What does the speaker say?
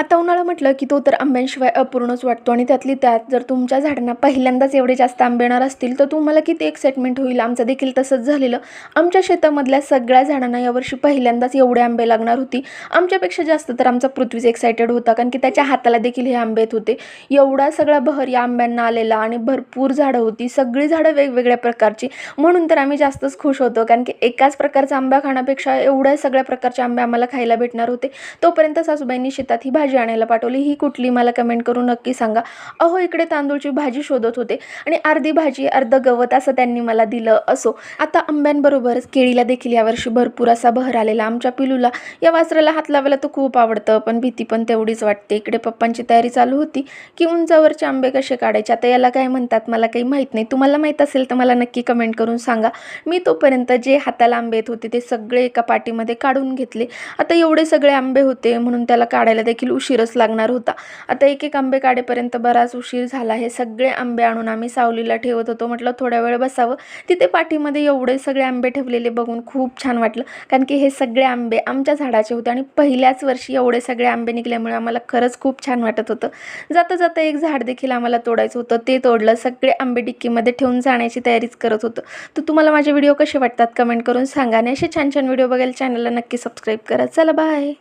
आता उन्हाळा म्हटलं की तो तर आंब्यांशिवाय अपूर्णच वाटतो आणि त्यातली त्यात जर तुमच्या झाडांना पहिल्यांदाच एवढे जास्त आंबे येणार असतील तर तुम्हाला किती एक्साइटमेंट होईल. आमचं देखील तसंच झालेलं. आमच्या शेतामधल्या सगळ्या झाडांना यावर्षी पहिल्यांदाच एवढे आंबे लागणार होती. आमच्यापेक्षा जास्त तर आमचा पृथ्वीच एक्साइटेड होता, कारण की त्याच्या हाताला देखील हे आंबे येत होते. एवढा सगळा बहर या आंब्यांना आलेला आणि भरपूर झाडं होती, सगळी झाडं वेगवेगळ्या प्रकारची. म्हणून तर आम्ही जास्तच खुश होतो, कारण की एकाच प्रकारचा आंबा खाण्यापेक्षा एवढ्या सगळ्या प्रकारचे आंबे आम्हाला खायला भेटणार होते. तोपर्यंत सासूबाईंनी शेतात ही भाजी आणायला पाठवली. ही कुठली मला कमेंट करून नक्की सांगा. अहो इकडे तांदूळची भाजी शोधत होते आणि अर्धी भाजी अर्ध गवत असं त्यांनी मला दिलं. असो, आता आंब्यांबरोबरच केळीला देखील यावर्षी भरपूर असा बहर आलेला. आमच्या पिलूला या वासराला हात लावायला तर खूप आवडतं, पण भीती पण तेवढीच वाटते. इकडे पप्पांची तयारी चालू होती की उंचावरचे आंबे कसे काढायचे. आता याला काय म्हणतात मला काही माहीत नाही. तुम्हाला माहीत असेल तर मला नक्की कमेंट करून सांगा. मी तोपर्यंत जे हाताला आंबे येत होते ते सगळे एका पाटीमध्ये काढून घेतले. आता एवढे सगळे आंबे होते म्हणून त्याला काढायला देखील उशीरच लागणार होता. आता एक एक आंबे काढेपर्यंत बराच उशीर झाला. हे सगळे आंबे आणून आम्ही सावलीला ठेवत होतो. म्हटलं थोड्या वेळ बसावं. तिथे पाठीमध्ये एवढे सगळे आंबे ठेवलेले बघून खूप छान वाटलं, कारण की हे सगळे आंबे आमच्या झाडाचे होते आणि पहिल्याच वर्षी एवढे सगळे आंबे निघाल्यामुळे आम्हाला खरंच खूप छान वाटत होतं. जाता जाता एक झाड देखील आम्हाला तोडायचं होतं, ते तोडलं. सगळे आंबे डिक्कीमध्ये ठेवून जाण्याची तयारीच करत होतं. तर तुम्हाला माझे व्हिडिओ कसे वाटतात कमेंट करून सांगा आणि असे छान छान व्हिडिओ बघायला चॅनलला नक्की सबस्क्राईब करा. चला बाय.